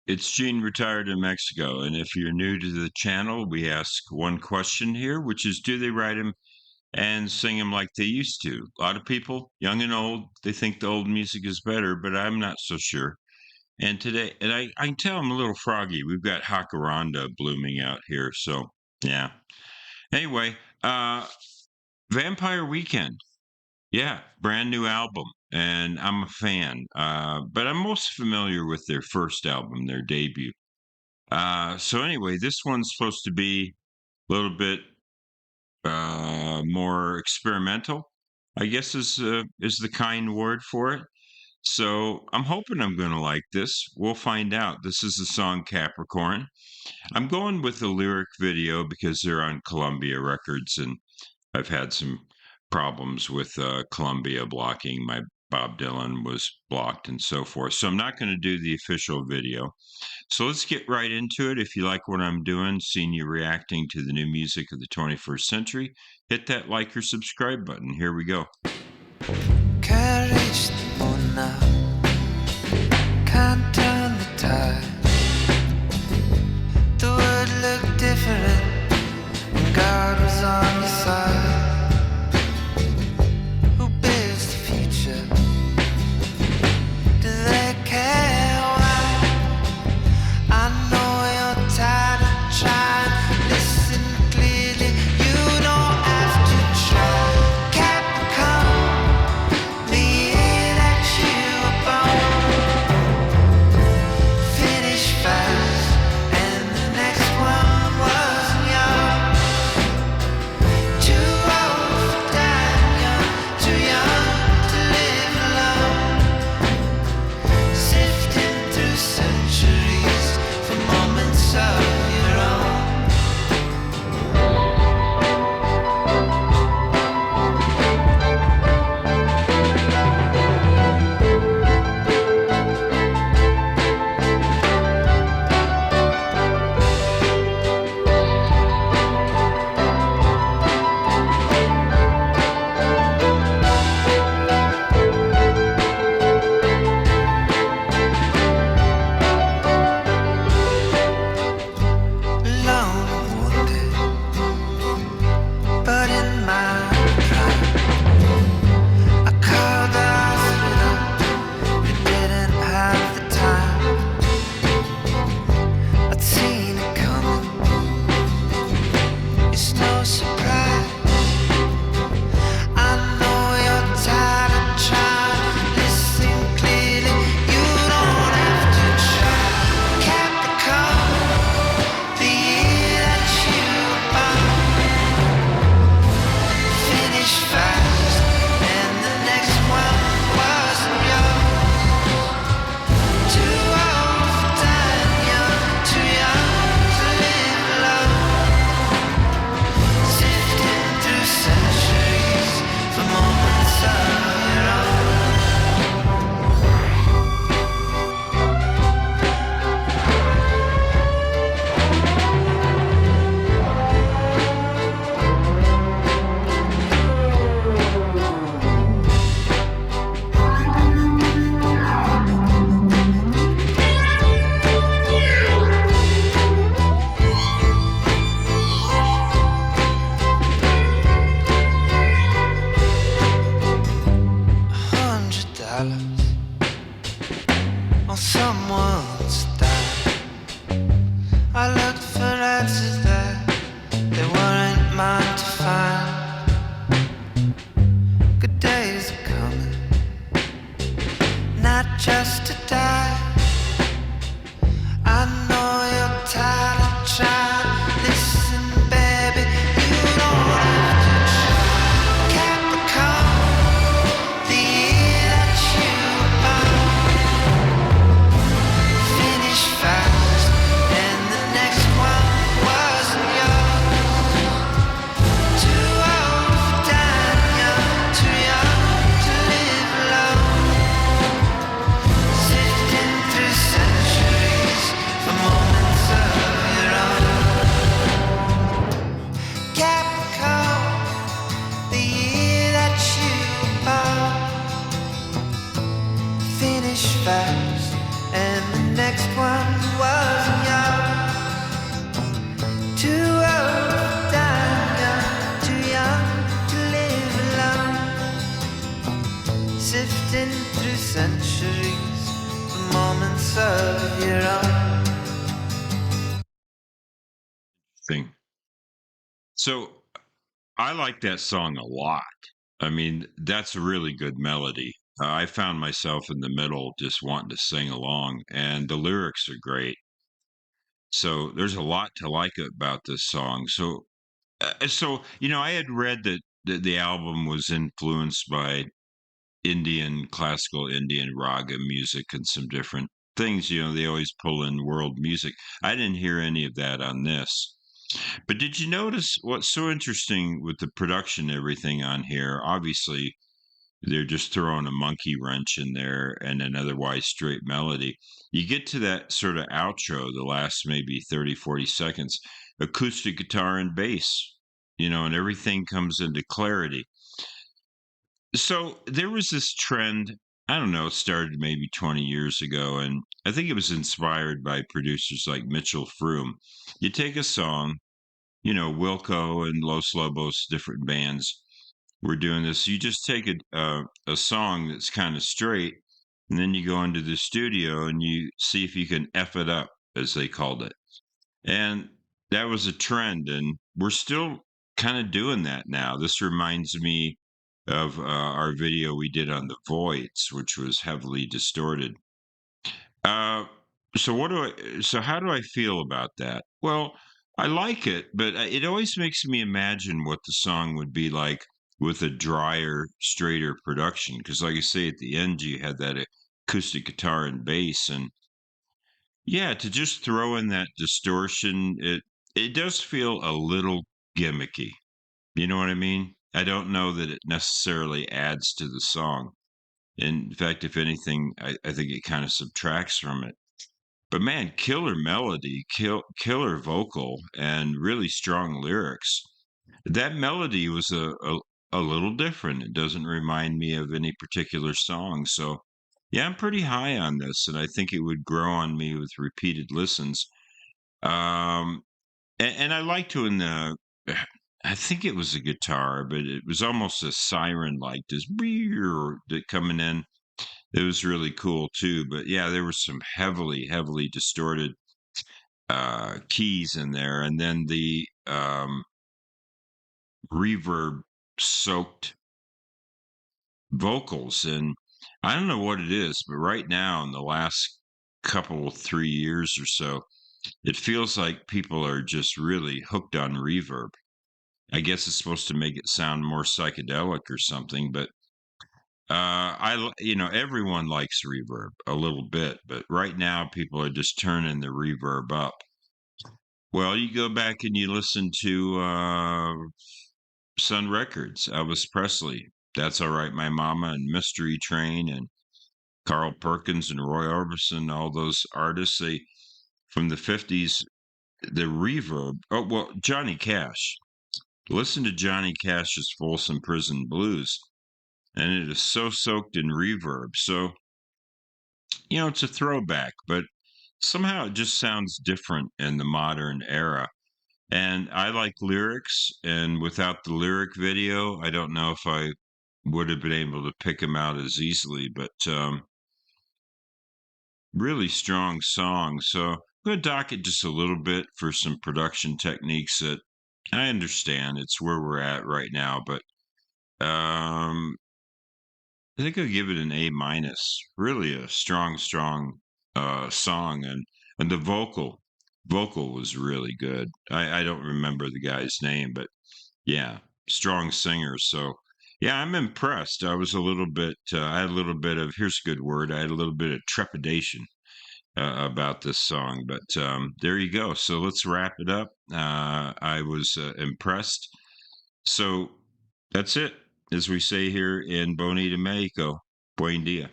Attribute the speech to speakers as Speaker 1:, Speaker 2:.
Speaker 1: It's Gene retired in Mexico. And if you're new to the channel, we ask one question here, which is do they write them and sing them like they used to? A lot of people, young and old, they think the old music is better, but I'm not so sure. And today, and I can tell I'm a little froggy. We've got jacaranda blooming out here. So, yeah. Anyway, Vampire Weekend. Yeah, brand new album. And I'm a fan. But I'm most familiar with their first album, their debut. So anyway, this one's supposed to be a little bit more experimental, I guess is the kind word for it. So I'm hoping I'm going to like this. We'll find out. This is the song Capricorn. I'm going with the lyric video because they're on Columbia Records, and I've had some problems with Columbia blocking my Bob Dylan was blocked and so forth. So I'm not going to do the official video. So let's get right into it. If you like what I'm doing, seeing you reacting to the new music of the 21st century, hit that like or subscribe button. Here we go.
Speaker 2: Can't reach the moon now, can't turn the tide. The world looked different when God was on your side. Who builds the future? Do they care why? I know you're tired of trying. Listen clearly, you don't have to try. Capricorn, the year that you were born. Finish fast, and the next one wasn't yours. Too old for dying young, too young to live alone. Sifting through centuries for moments of your own. Alone and wounded, but in my pride, I called the hospital. We didn't have the time. I'd seen it coming. It's no surprise. I know you're tired of trying. Listen clearly, you don't have to try. Capricorn, the year that you were born. Finish fast, and the next one wasn't yours. Too old for dying young, too young to live alone.
Speaker 1: So I like that song a lot. I mean, that's a really good melody. I found myself in the middle just wanting to sing along, and the lyrics are great. So there's a lot to like about this song. I had read that the album was influenced by Indian classical Indian raga music and some different things. They always pull in world music. I didn't hear any of that on this. But did you notice what's so interesting with the production and everything on here? Obviously, they're just throwing a monkey wrench in there and an otherwise straight melody. You get to that sort of outro, the last maybe 30, 40 seconds, acoustic guitar and bass, and everything comes into clarity. So there was this trend, I don't know, it started maybe 20 years ago, and I think it was inspired by producers like Mitchell Froom. You take a song, Wilco and Los Lobos, different bands were doing this. You just take a song that's kind of straight, and then you go into the studio and you see if you can F it up, as they called it. And that was a trend, and we're still kind of doing that now. This reminds me of our video we did on the voids, which was heavily distorted. Uh, so how do I feel about that? Well, I like it, but it always makes me imagine what the song would be like with a drier, straighter production. Because, like I say, at the end, you had that acoustic guitar and bass, and yeah, to just throw in that distortion, it does feel a little gimmicky. You know what I mean? I don't know that it necessarily adds to the song. In fact, if anything, I think it kind of subtracts from it. But man, killer melody, killer vocal, and really strong lyrics. That melody was a little different. It doesn't remind me of any particular song. So, yeah, I'm pretty high on this, and I think it would grow on me with repeated listens. Um, and I liked when I think it was a guitar, but it was almost a siren like this that coming in. It was really cool too. But yeah, there was some heavily, heavily distorted keys in there, and then the reverb soaked vocals. And I don't know what it is, but right now, in the last couple, 3 years or so, it feels like people are just really hooked on reverb. I guess it's supposed to make it sound more psychedelic or something, but everyone likes reverb a little bit, but right now people are just turning the reverb up. Well, you go back and you listen to Sun Records, Elvis Presley, That's All Right, My Mama, and Mystery Train, and Carl Perkins and Roy Orbison, all those artists, they from the 50s, the reverb. Oh, well, Johnny Cash. Listen to Johnny Cash's Folsom Prison Blues, and it is so soaked in reverb. So, it's a throwback, but somehow it just sounds different in the modern era. And I like lyrics, and without the lyric video, I don't know if I would have been able to pick them out as easily, but really strong song. So I'm going to dock it just a little bit for some production techniques that I understand. It's where we're at right now, but I think I'll give it an A minus. Really a strong, strong song, and the vocal was really good. I don't remember the guy's name, but yeah, strong singer. So yeah, I'm impressed. I was a little bit. I had a little bit of, here's a good word. I had a little bit of trepidation about this song, but there you go. So let's wrap it up. I was impressed. So that's it. As we say here in Bonita, Mexico, buen dia.